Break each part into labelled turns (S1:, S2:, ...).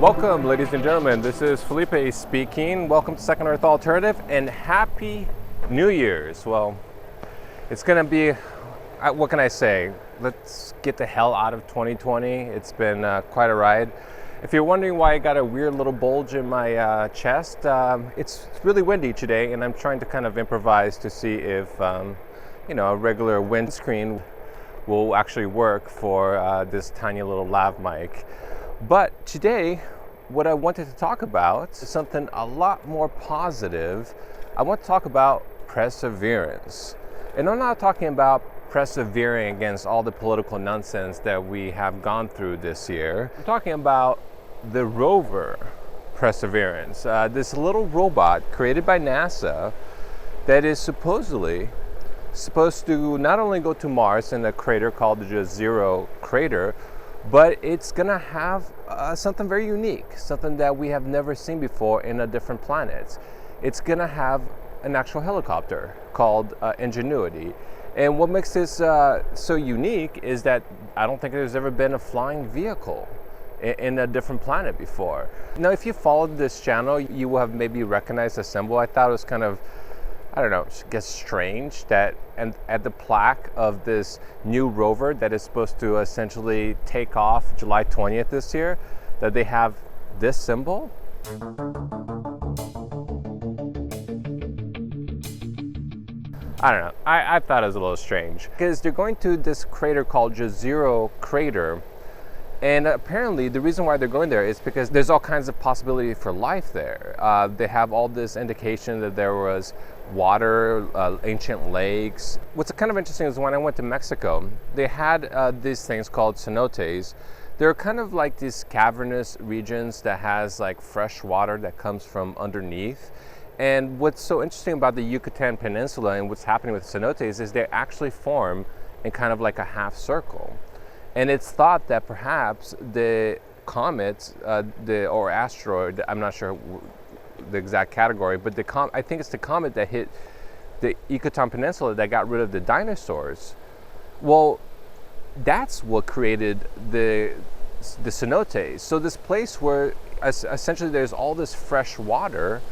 S1: Welcome, ladies and gentlemen. This is Felipe speaking. Welcome to Second Earth Alternative and Happy New Year's. Well, it's going to be, what can I say? Let's get the hell out of 2020. It's been quite a ride. If you're wondering why I got a weird little bulge in my chest, it's really windy today, and I'm trying to kind of improvise to see if, a regular windscreen will actually work for this tiny little lav mic. But today, what I wanted to talk about is something a lot more positive. I want to talk about perseverance. And I'm not talking about persevering against all the political nonsense that we have gone through this year. I'm talking about the rover Perseverance, this little robot created by NASA that is supposedly supposed to not only go to Mars in a crater called the Jezero Crater, but it's gonna have something very unique, something that we have never seen before in a different planet. It's gonna have an actual helicopter called Ingenuity. And what makes this so unique is that I don't think there's ever been a flying vehicle in a different planet before. Now, if you followed this channel, you will have maybe recognized the symbol. I thought it was kind of, I don't know, I guess strange that at the plaque of this new rover that is supposed to essentially take off July 20th this year, that they have this symbol. I don't know, I thought it was a little strange because they're going to this crater called Jezero Crater. And apparently the reason why they're going there is because there's all kinds of possibility for life there. They have all this indication that there was water, ancient lakes. What's kind of interesting is when I went to Mexico, they had these things called cenotes. They're kind of like these cavernous regions that has like fresh water that comes from underneath. And what's so interesting about the Yucatan Peninsula and what's happening with cenotes is they actually form in kind of like a half circle. And it's thought that perhaps the comet, or asteroid, I'm not sure the exact category, but I think it's the comet that hit the Yucatan Peninsula that got rid of the dinosaurs. Well, that's what created the cenotes. So this place where essentially there's all this fresh water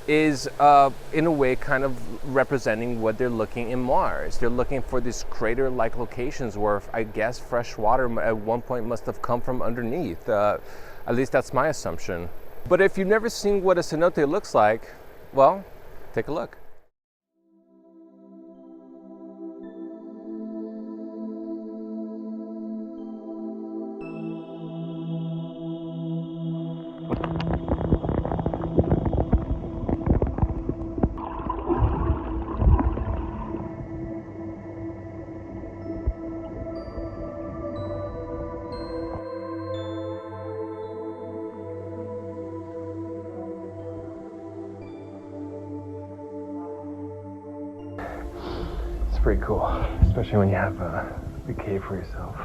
S1: is in a way kind of representing what they're looking in Mars. They're looking for these crater-like locations where I guess fresh water at one point must have come from underneath. At least that's my assumption. But if you've never seen what a cenote looks like, well, take a look. Pretty cool, especially when you have a big cave for yourself.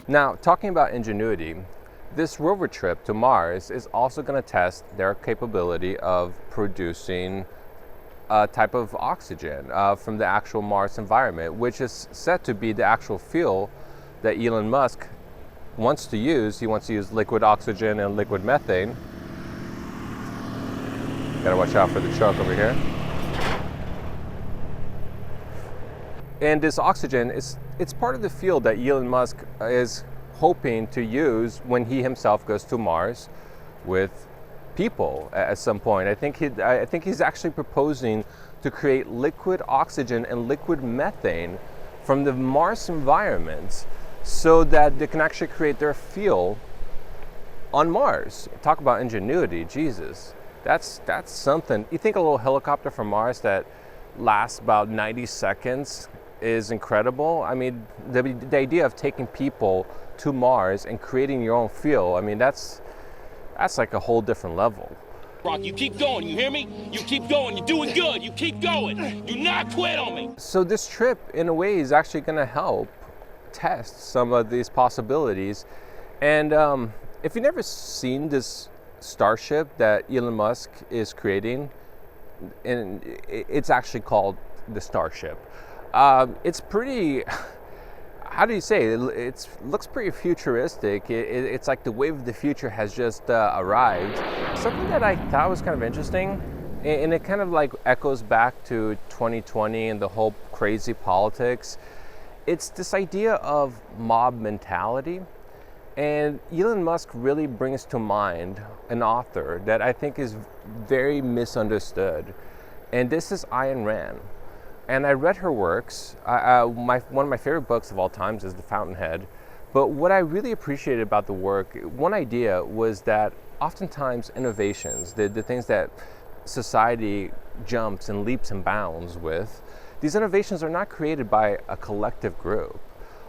S1: Now, talking about Ingenuity, this rover trip to Mars is also going to test their capability of producing a type of oxygen from the actual Mars environment, which is said to be the actual fuel that Elon Musk wants to use. He wants to use liquid oxygen and liquid methane. Gotta watch out for the truck over here. And this oxygen it's part of the fuel that Elon Musk is hoping to use when he himself goes to Mars with people at some point. I think he's actually proposing to create liquid oxygen and liquid methane from the Mars environment so that they can actually create their fuel on Mars. Talk about ingenuity, Jesus. That's something. You think a little helicopter from Mars that lasts about 90 seconds is incredible? I mean, the idea of taking people to Mars and creating your own fuel, I mean, that's like a whole different level.
S2: Rock, you keep going, you hear me? You keep going, you're doing good, you keep going. Do not quit on me.
S1: So this trip, in a way, is actually going to help test some of these possibilities. And if you've never seen this Starship that Elon Musk is creating, and it's actually called the Starship, it's pretty, how do you say, it looks pretty futuristic. It's like the wave of the future has just arrived. Something that I thought was kind of interesting, and it kind of like echoes back to 2020 and the whole crazy politics, it's this idea of mob mentality. And Elon Musk really brings to mind an author that I think is very misunderstood. And this is Ayn Rand. And I read her works. One of my favorite books of all times is The Fountainhead. But what I really appreciated about the work, one idea was that oftentimes innovations, the things that society jumps and leaps and bounds with, these innovations are not created by a collective group.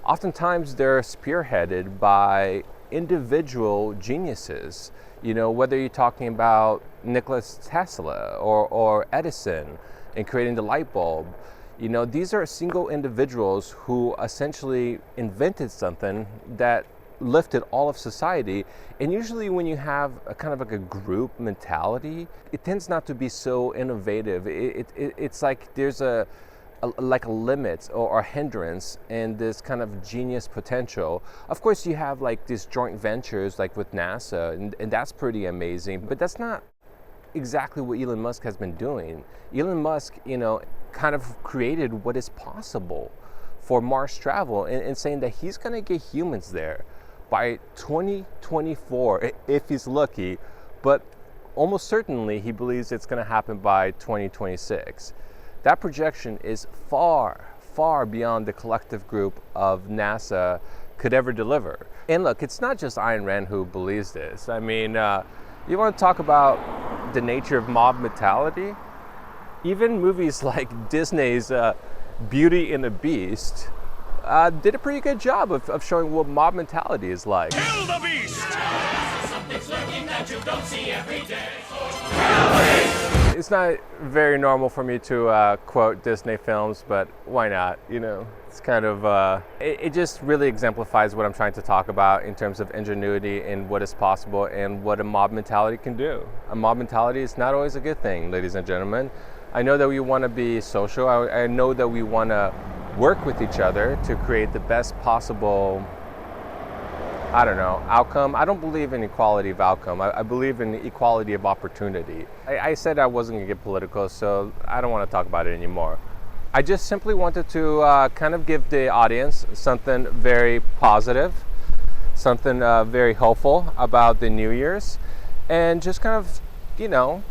S1: Oftentimes they're spearheaded by individual geniuses. You know, whether you're talking about Nikola Tesla or Edison in creating the light bulb, you know, these are single individuals who essentially invented something that lifted all of society. And usually when you have a kind of like a group mentality, it tends not to be so innovative. It's like there's a limit or a hindrance in this kind of genius potential. Of course, you have like these joint ventures like with NASA, and that's pretty amazing, but that's not exactly what Elon Musk has been doing. Elon Musk, you know, kind of created what is possible for Mars travel and saying that he's going to get humans there by 2024 if he's lucky, but almost certainly he believes it's going to happen by 2026. That projection is far, far beyond the collective group of NASA could ever deliver. And look, it's not just Ayn Rand who believes this. I mean, you want to talk about the nature of mob mentality? Even movies like Disney's Beauty and the Beast did a pretty good job of showing what mob mentality is like.
S2: Kill the beast!
S3: Something's lurking that you don't see every day. Kill the beast!
S1: It's not very normal for me to quote Disney films, but why not? You know, it's kind of, it just really exemplifies what I'm trying to talk about in terms of ingenuity and what is possible and what a mob mentality can do. A mob mentality is not always a good thing, ladies and gentlemen. I know that we want to be social. I know that we want to work with each other to create the best possible, I don't know, outcome. I don't believe in equality of outcome. I believe in equality of opportunity. I said I wasn't going to get political, so I don't want to talk about it anymore. I just simply wanted to kind of give the audience something very positive, something very hopeful about the New Year's, and just kind of, you know,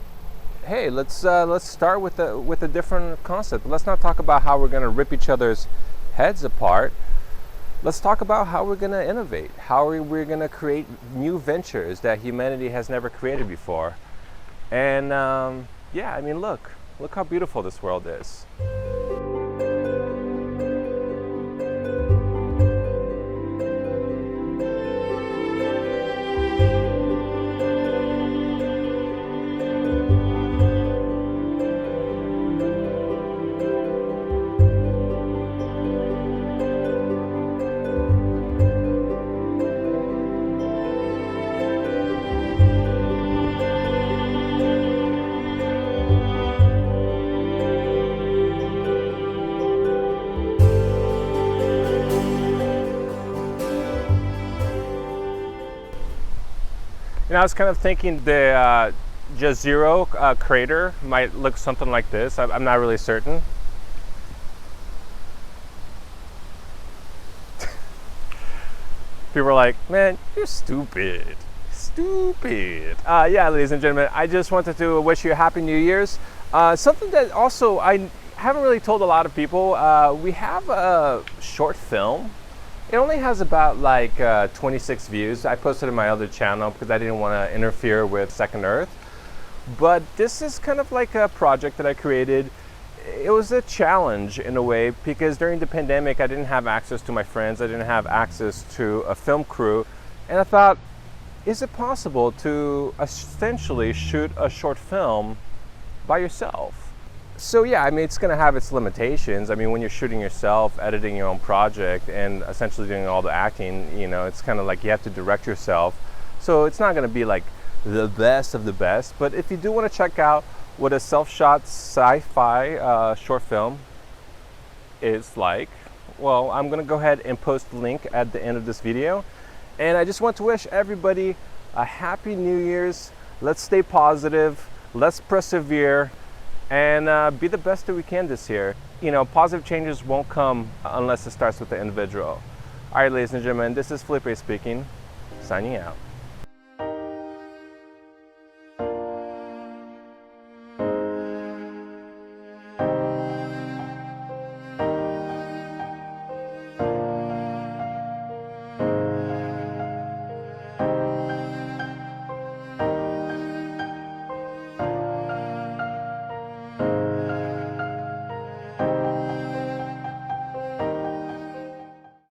S1: hey, let's start with a different concept. Let's not talk about how we're going to rip each other's heads apart. Let's talk about how we're going to innovate, how we're going to create new ventures that humanity has never created before. And yeah, I mean, look how beautiful this world is. You know, I was kind of thinking the Jezero Crater might look something like this. I'm not really certain. People are like, man, you're stupid. Stupid. Yeah, ladies and gentlemen, I just wanted to wish you a Happy New Year's. Something that also I haven't really told a lot of people, we have a short film It only has about like 26 views. I posted it on my other channel because I didn't want to interfere with Second Earth. But this is kind of like a project that I created. It was a challenge in a way because during the pandemic I didn't have access to my friends. I didn't have access to a film crew. And I thought, is it possible to essentially shoot a short film by yourself? So yeah, I mean, it's going to have its limitations. I mean, when you're shooting yourself, editing your own project, and essentially doing all the acting, you know, it's kind of like you have to direct yourself. So it's not going to be like the best of the best. But if you do want to check out what a self-shot sci-fi short film is like, well, I'm going to go ahead and post the link at the end of this video. And I just want to wish everybody a happy New Year's. Let's stay positive. Let's persevere. And be the best that we can this year. You know, positive changes won't come unless it starts with the individual. All right, ladies and gentlemen, this is Felipe speaking, signing out.